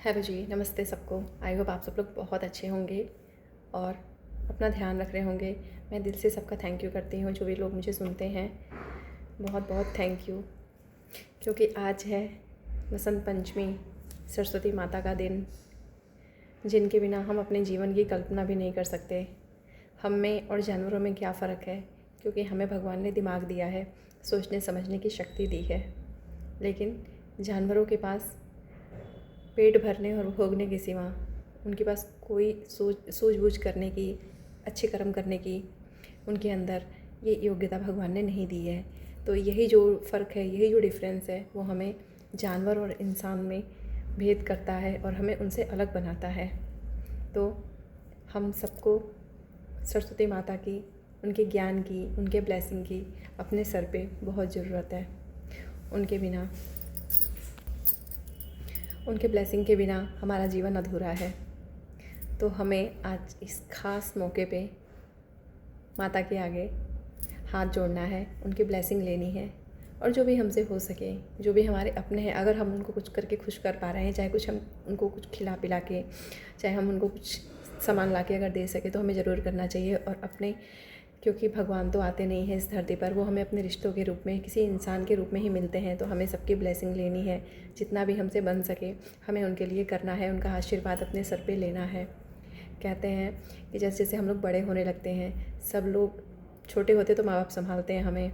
Hello जी, नमस्ते सबको। I hope आप सब लोग बहुत अच्छे होंगे और अपना ध्यान रख रहे होंगे। मैं दिल से सबका थैंक यू करती हूँ जो भी लोग मुझे सुनते हैं। बहुत बहुत थैंक यू, क्योंकि आज है वसंत पंचमी, सरस्वती माता का दिन, जिनके बिना हम अपने जीवन की कल्पना भी नहीं कर सकते। हम में और जानवरों में क्या फ़र्क है, क्योंकि हमें भगवान ने दिमाग दिया है, सोचने समझने की शक्ति दी है। लेकिन जानवरों के पास पेट भरने और भोगने के सिवा उनके पास कोई सूझबूझ करने की, अच्छे कर्म करने की उनके अंदर ये योग्यता भगवान ने नहीं दी है। तो यही जो फ़र्क है, यही जो डिफ़रेंस है, वो हमें जानवर और इंसान में भेद करता है और हमें उनसे अलग बनाता है। तो हम सबको सरस्वती माता की, उनके ज्ञान की, उनके ब्लेसिंग की अपने सर पे बहुत ज़रूरत है। उनके ब्लेसिंग के बिना हमारा जीवन अधूरा है। तो हमें आज इस ख़ास मौके पे माता के आगे हाथ जोड़ना है, उनकी ब्लेसिंग लेनी है और जो भी हमसे हो सके, जो भी हमारे अपने हैं, अगर हम उनको कुछ करके खुश कर पा रहे हैं, चाहे कुछ हम उनको कुछ खिला पिला के, चाहे हम उनको कुछ सामान ला के अगर दे सके तो हमें ज़रूर करना चाहिए। और अपने, क्योंकि भगवान तो आते नहीं हैं इस धरती पर, वो हमें अपने रिश्तों के रूप में, किसी इंसान के रूप में ही मिलते हैं। तो हमें सबकी ब्लेसिंग लेनी है, जितना भी हमसे बन सके हमें उनके लिए करना है, उनका आशीर्वाद अपने सर पे लेना है। कहते हैं कि जैसे जैसे हम लोग बड़े होने लगते हैं, सब लोग छोटे होते तो माँ बाप संभालते हैं हमें,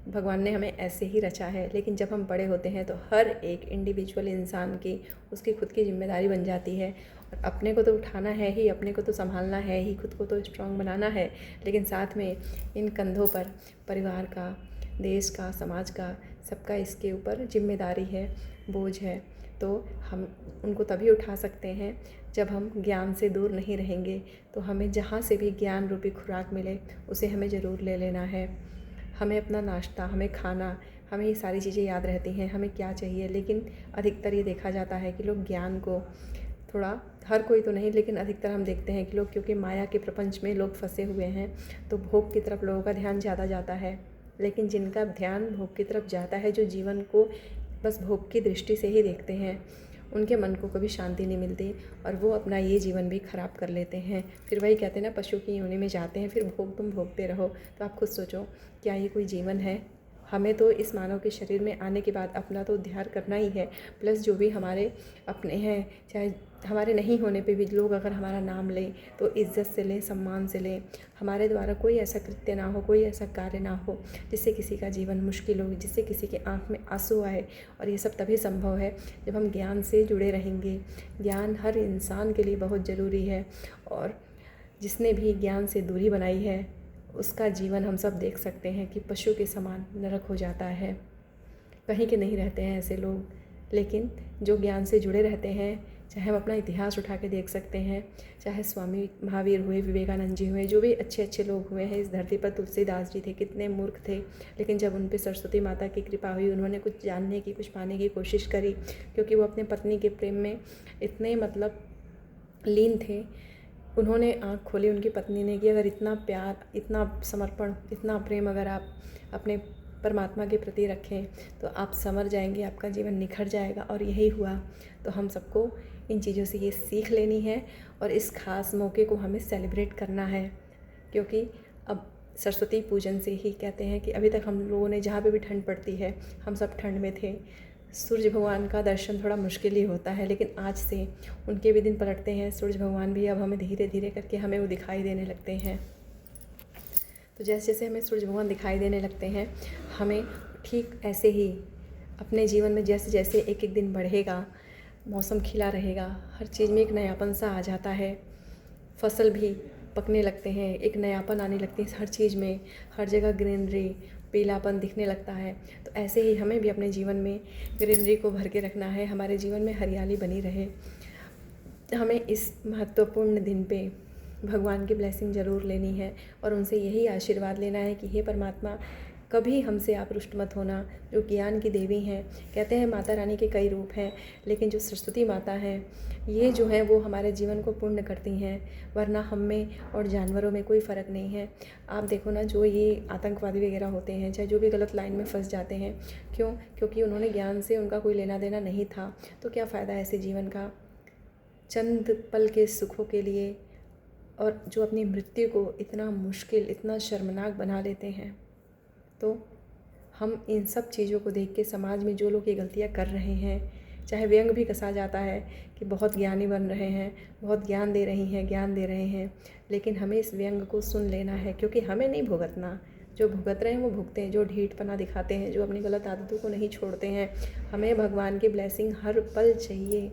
भगवान ने हमें ऐसे ही रचा है। लेकिन जब हम बड़े होते हैं तो हर एक इंडिविजुअल इंसान की, उसकी खुद की जिम्मेदारी बन जाती है। और अपने को तो उठाना है ही, अपने को तो संभालना है ही, खुद को तो स्ट्रांग बनाना है, लेकिन साथ में इन कंधों पर परिवार का, देश का, समाज का, सबका इसके ऊपर जिम्मेदारी है, बोझ है। तो हम उनको तभी उठा सकते हैं जब हम ज्ञान से दूर नहीं रहेंगे। तो हमें जहाँ से भी ज्ञान रूपी खुराक मिले उसे हमें ज़रूर ले लेना है। हमें अपना नाश्ता, हमें खाना, हमें ये सारी चीज़ें याद रहती हैं हमें क्या चाहिए। लेकिन अधिकतर ये देखा जाता है कि लोग ज्ञान को थोड़ा, हर कोई तो नहीं लेकिन अधिकतर हम देखते हैं कि लोग, क्योंकि माया के प्रपंच में लोग फंसे हुए हैं, तो भोग की तरफ लोगों का ध्यान ज़्यादा जाता है। लेकिन जिनका ध्यान भोग की तरफ जाता है, जो जीवन को बस भोग की दृष्टि से ही देखते हैं, उनके मन को कभी शांति नहीं मिलती और वो अपना ये जीवन भी ख़राब कर लेते हैं। फिर वही कहते हैं ना, पशु की योनि में जाते हैं, फिर भोग तुम भोगते रहो। तो आप खुद सोचो, क्या ये कोई जीवन है? हमें तो इस मानव के शरीर में आने के बाद अपना तो उद्धार करना ही है, प्लस जो भी हमारे अपने हैं, चाहे हमारे नहीं होने पे भी लोग अगर हमारा नाम लें तो इज़्ज़त से लें, सम्मान से लें। हमारे द्वारा कोई ऐसा कृत्य ना हो, कोई ऐसा कार्य ना हो जिससे किसी का जीवन मुश्किल हो, जिससे किसी के आँख में आंसू आए। और ये सब तभी संभव है जब हम ज्ञान से जुड़े रहेंगे। ज्ञान हर इंसान के लिए बहुत ज़रूरी है और जिसने भी ज्ञान से दूरी बनाई है उसका जीवन हम सब देख सकते हैं कि पशु के समान नरक हो जाता है। कहीं के नहीं रहते हैं ऐसे लोग, लेकिन जो ज्ञान से जुड़े रहते हैं, चाहे हम अपना इतिहास उठा के देख सकते हैं, चाहे स्वामी महावीर हुए, विवेकानंद जी हुए, जो भी अच्छे अच्छे लोग हुए हैं इस धरती पर, तुलसीदास जी थे, कितने मूर्ख थे, लेकिन जब उन पे सरस्वती माता की कृपा हुई, उन्होंने कुछ जानने की, कुछ पाने की कोशिश करी, क्योंकि वो अपने पत्नी के प्रेम में इतने लीन थे। उन्होंने आँख खोली उनकी पत्नी ने कि अगर इतना प्यार, इतना समर्पण, इतना प्रेम अगर आप अपने परमात्मा के प्रति रखें तो आप संवर जाएंगे, आपका जीवन निखर जाएगा। और यही हुआ। तो हम सबको इन चीज़ों से ये सीख लेनी है और इस ख़ास मौके को हमें सेलिब्रेट करना है, क्योंकि अब सरस्वती पूजन से ही कहते हैं कि अभी तक हम लोगों ने, जहाँ पे भी ठंड पड़ती है, हम सब ठंड में थे, सूर्य भगवान का दर्शन थोड़ा मुश्किल ही होता है, लेकिन आज से उनके भी दिन पलटते हैं। सूर्य भगवान भी अब हमें धीरे धीरे करके हमें वो दिखाई देने लगते हैं। तो जैसे जैसे हमें सूर्य भगवान दिखाई देने लगते हैं, हमें ठीक ऐसे ही अपने जीवन में जैसे जैसे एक एक दिन बढ़ेगा, मौसम खिला रहेगा, हर चीज़ में एक नयापन सा आ जाता है, फसल भी पकने लगते हैं, एक नयापन आने लगती है हर चीज़ में, हर जगह ग्रीनरी, पीलापन दिखने लगता है। तो ऐसे ही हमें भी अपने जीवन में ग्रीनरी को भर के रखना है, हमारे जीवन में हरियाली बनी रहे। हमें इस महत्वपूर्ण दिन पे भगवान की ब्लेसिंग ज़रूर लेनी है और उनसे यही आशीर्वाद लेना है कि हे परमात्मा, कभी हमसे आप रुष्ट मत होना। जो ज्ञान की देवी हैं, कहते हैं माता रानी के कई रूप हैं, लेकिन जो सरस्वती माता हैं, ये जो हैं वो हमारे जीवन को पूर्ण करती हैं, वरना हम में और जानवरों में कोई फ़र्क नहीं है। आप देखो ना, जो ये आतंकवादी वगैरह होते हैं, चाहे जो भी गलत लाइन में फंस जाते हैं, क्यों? क्योंकि उन्होंने ज्ञान से उनका कोई लेना देना नहीं था। तो क्या फ़ायदा ऐसे जीवन का? चंद पल के सुखों के लिए, और जो अपनी मृत्यु को इतना मुश्किल, इतना शर्मनाक बना लेते हैं। तो हम इन सब चीज़ों को देख के समाज में जो लोग ये गलतियाँ कर रहे हैं, चाहे व्यंग भी कसा जाता है कि बहुत ज्ञानी बन रहे हैं, बहुत ज्ञान दे रहे हैं, लेकिन हमें इस व्यंग को सुन लेना है, क्योंकि हमें नहीं भुगतना। जो भुगत रहे हैं वो भुगते हैं, जो ढीठपना दिखाते हैं, जो अपनी गलत आदतों को नहीं छोड़ते हैं। हमें भगवान की ब्लेसिंग हर पल चाहिए,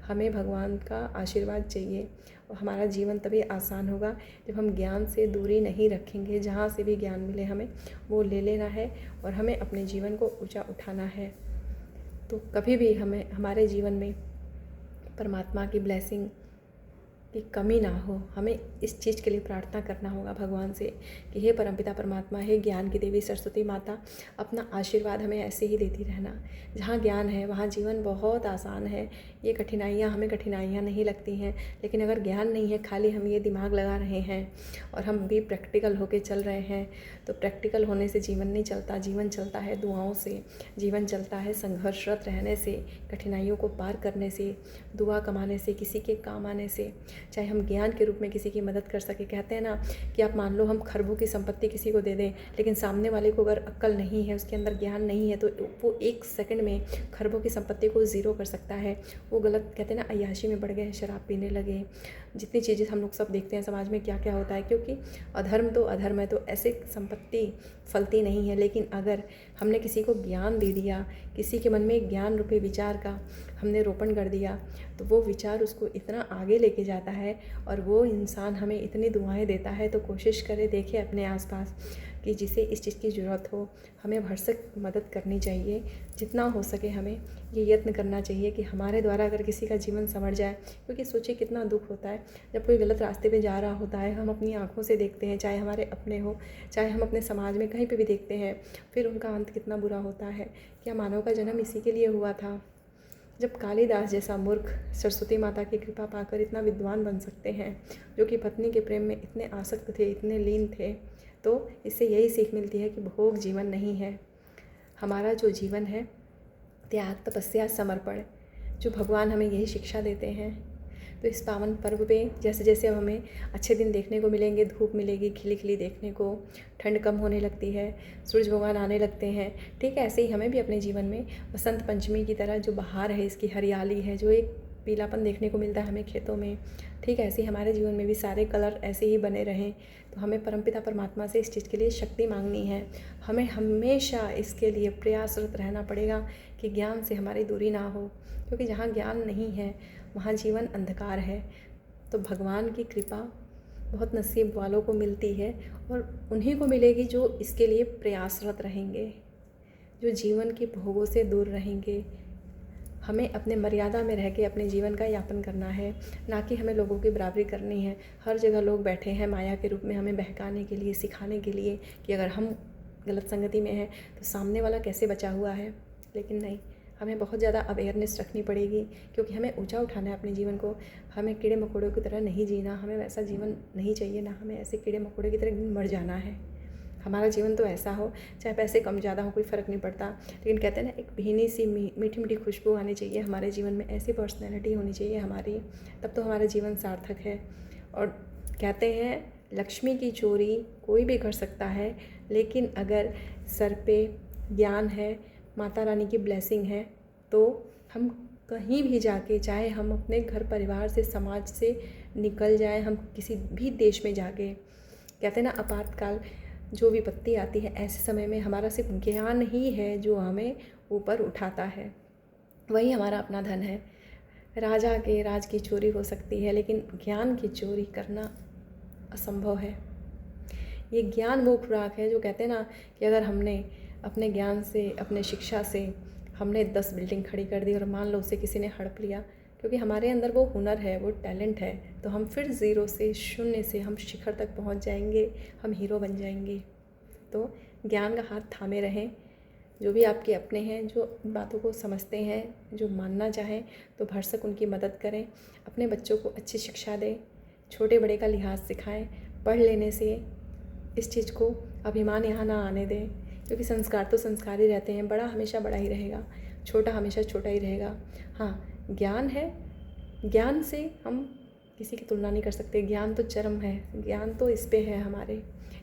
हमें भगवान का आशीर्वाद चाहिए, और हमारा जीवन तभी आसान होगा जब हम ज्ञान से दूरी नहीं रखेंगे। जहाँ से भी ज्ञान मिले हमें वो ले लेना है, और हमें अपने जीवन को ऊंचा उठाना है। तो कभी भी हमें हमारे जीवन में परमात्मा की ब्लेसिंग की कमी ना हो। हमें इस चीज़ के लिए प्रार्थना करना होगा भगवान से कि हे परमपिता परमात्मा, हे ज्ञान की देवी सरस्वती माता, अपना आशीर्वाद हमें ऐसे ही देती रहना। जहाँ ज्ञान है वहाँ जीवन बहुत आसान है। ये कठिनाइयाँ, हमें कठिनाइयाँ नहीं लगती हैं, लेकिन अगर ज्ञान नहीं है, खाली हम ये दिमाग लगा रहे हैं और हम भी प्रैक्टिकल होके चल रहे हैं, तो प्रैक्टिकल होने से जीवन नहीं चलता। जीवन चलता है दुआओं से, जीवन चलता है संघर्षरत रहने से, कठिनाइयों को पार करने से, दुआ कमाने से, किसी के काम आने से, चाहे हम ज्ञान के रूप में किसी की मदद कर सके। कहते हैं ना कि आप मान लो हम खरबों की संपत्ति किसी को दे दें, लेकिन सामने वाले को अगर अक्ल नहीं है, उसके अंदर ज्ञान नहीं है, तो वो 1 सेकंड में खरबों की संपत्ति को ज़ीरो कर सकता है। वो गलत, कहते हैं ना, अय्याशी में बढ़ गए, शराब पीने लगे, जितनी चीज़ें हम लोग सब देखते हैं समाज में क्या क्या होता है, क्योंकि अधर्म तो अधर्म है, तो ऐसे संपत्ति फलती नहीं है। लेकिन अगर हमने किसी को ज्ञान दे दिया, किसी के मन में ज्ञान रूपी विचार का हमने रोपण कर दिया, तो वो विचार उसको इतना आगे लेके जाता है, और वो इंसान हमें इतनी दुआएं देता है। तो कोशिश करें, देखें अपने आसपास कि जिसे इस चीज़ की ज़रूरत हो, हमें भरसक मदद करनी चाहिए। जितना हो सके हमें ये यत्न करना चाहिए कि हमारे द्वारा अगर किसी का जीवन संवर जाए, क्योंकि सोचिए कितना दुख होता है जब कोई गलत रास्ते पे जा रहा होता है। हम अपनी आँखों से देखते हैं, चाहे हमारे अपने हो, चाहे हम अपने समाज में कहीं पे भी देखते हैं, फिर उनका अंत कितना बुरा होता है। क्या मानव का जन्म इसी के लिए हुआ था? जब कालिदास जैसा मूर्ख सरस्वती माता की कृपा पाकर इतना विद्वान बन सकते हैं, जो कि पत्नी के प्रेम में इतने आसक्त थे, इतने लीन थे, तो इससे यही सीख मिलती है कि भोग जीवन नहीं है। हमारा जो जीवन है त्याग, तपस्या, समर्पण, जो भगवान हमें यही शिक्षा देते हैं। तो इस पावन पर्व पे जैसे जैसे अब हमें अच्छे दिन देखने को मिलेंगे, धूप मिलेगी खिली खिली देखने को, ठंड कम होने लगती है, सूरज भगवान आने लगते हैं, ठीक है, ऐसे ही हमें भी अपने जीवन में बसंत पंचमी की तरह जो बहार है, इसकी हरियाली है, जो एक पीलापन देखने को मिलता है हमें खेतों में, ठीक है, ऐसे ही हमारे जीवन में भी सारे कलर ऐसे ही बने रहें। तो हमें परमपिता परमात्मा से इस चीज़ के लिए शक्ति मांगनी है। हमें हमेशा इसके लिए प्रयासरत रहना पड़ेगा कि ज्ञान से हमारी दूरी ना हो, क्योंकि जहाँ ज्ञान नहीं है वहाँ जीवन अंधकार है। तो भगवान की कृपा बहुत नसीब वालों को मिलती है, और उन्हीं को मिलेगी जो इसके लिए प्रयासरत रहेंगे, जो जीवन के भोगों से दूर रहेंगे। हमें अपने मर्यादा में रह के अपने जीवन का यापन करना है, ना कि हमें लोगों की बराबरी करनी है। हर जगह लोग बैठे हैं माया के रूप में हमें बहकाने के लिए, सिखाने के लिए कि अगर हम गलत संगति में हैं तो सामने वाला कैसे बचा हुआ है। लेकिन नहीं, हमें बहुत ज़्यादा अवेयरनेस रखनी पड़ेगी, क्योंकि हमें ऊंचा उठाना है अपने जीवन को। हमें कीड़े मकोड़ों की तरह नहीं जीना, हमें वैसा जीवन नहीं चाहिए ना, हमें ऐसे कीड़े मकोड़े की तरह मर जाना है। हमारा जीवन तो ऐसा हो, चाहे पैसे कम ज़्यादा हो, कोई फ़र्क नहीं पड़ता, लेकिन कहते हैं ना, एक भीनी सी मीठी मीठी खुशबू आनी चाहिए हमारे जीवन में, ऐसी पर्सनैलिटी होनी चाहिए हमारी, तब तो हमारा जीवन सार्थक है। और कहते हैं लक्ष्मी की चोरी कोई भी कर सकता है, लेकिन अगर सर पे ज्ञान है, माता रानी की ब्लेसिंग है, तो हम कहीं भी जाके, चाहे हम अपने घर परिवार से, समाज से निकल जाएं, हम किसी भी देश में जाके, कहते हैं ना, आपातकाल जो विपत्ति आती है, ऐसे समय में हमारा सिर्फ ज्ञान ही है जो हमें ऊपर उठाता है, वही हमारा अपना धन है। राजा के राज की चोरी हो सकती है, लेकिन ज्ञान की चोरी करना असंभव है। ये ज्ञान वो खुराक है जो कहते हैं ना कि अगर हमने अपने ज्ञान से, अपने शिक्षा से हमने 10 बिल्डिंग खड़ी कर दी और मान लो उसे किसी ने हड़प लिया, क्योंकि हमारे अंदर वो हुनर है, वो टैलेंट है, तो हम फिर ज़ीरो से, शून्य से हम शिखर तक पहुंच जाएंगे, हम हीरो बन जाएंगे। तो ज्ञान का हाथ थामे रहें। जो भी आपके अपने हैं, जो इन बातों को समझते हैं, जो मानना चाहें, तो भरसक उनकी मदद करें। अपने बच्चों को अच्छी शिक्षा दें, छोटे बड़े का लिहाज सिखाएं। पढ़ लेने से इस चीज़ को अभिमान यहाँ ना आने दें, क्योंकि संस्कार तो संस्कार ही रहते हैं। बड़ा हमेशा बड़ा ही रहेगा, छोटा हमेशा छोटा ही रहेगा। हाँ, ज्ञान है ज्ञान से हम किसी की तुलना नहीं कर सकते। ज्ञान तो चरम है, ज्ञान तो इस पे है हमारे।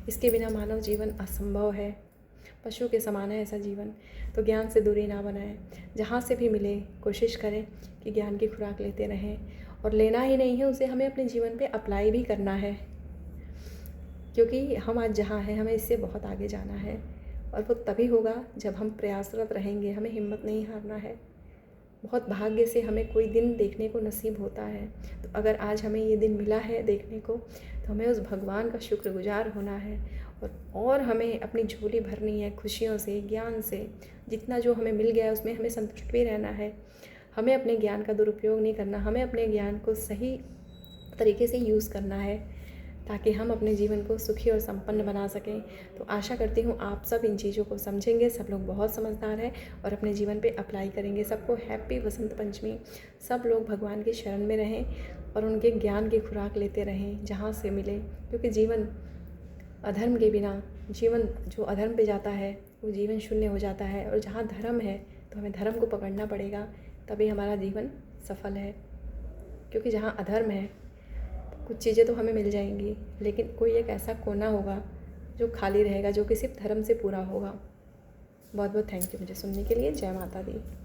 इसके बिना मानव जीवन असंभव है, पशु के समान है ऐसा जीवन। तो ज्ञान से दूरी ना बनाएं। जहाँ से भी मिले कोशिश करें कि ज्ञान की खुराक लेते रहें, और लेना ही नहीं है, उसे हमें अपने जीवन पे अप्लाई भी करना है, क्योंकि हम आज जहाँ हैं हमें इससे बहुत आगे जाना है। और वो तभी होगा जब हम प्रयासरत रहेंगे। हमें हिम्मत नहीं हारना है। बहुत भाग्य से हमें कोई दिन देखने को नसीब होता है। तो अगर आज हमें ये दिन मिला है देखने को, तो हमें उस भगवान का शुक्रगुजार होना है, और हमें अपनी झोली भरनी है खुशियों से, ज्ञान से। जितना जो हमें मिल गया है उसमें हमें संतुष्ट भी रहना है। हमें अपने ज्ञान का दुरुपयोग नहीं करना, हमें अपने ज्ञान को सही तरीके से यूज़ करना है, ताकि हम अपने जीवन को सुखी और संपन्न बना सकें। तो आशा करती हूँ आप सब इन चीज़ों को समझेंगे। सब लोग बहुत समझदार हैं और अपने जीवन पे अप्लाई करेंगे। सबको हैप्पी बसंत पंचमी। सब लोग भगवान की शरण में रहें और उनके ज्ञान की खुराक लेते रहें जहाँ से मिले, क्योंकि जीवन अधर्म के बिना, जीवन जो अधर्म पे जाता है वो जीवन शून्य हो जाता है। और जहाँ धर्म है तो हमें धर्म को पकड़ना पड़ेगा, तभी हमारा जीवन सफल है। क्योंकि जहाँ अधर्म है कुछ चीज़ें तो हमें मिल जाएंगी, लेकिन कोई एक ऐसा कोना होगा जो खाली रहेगा, जो कि सिर्फ धर्म से पूरा होगा। बहुत बहुत थैंक यू मुझे सुनने के लिए। जय माता दी।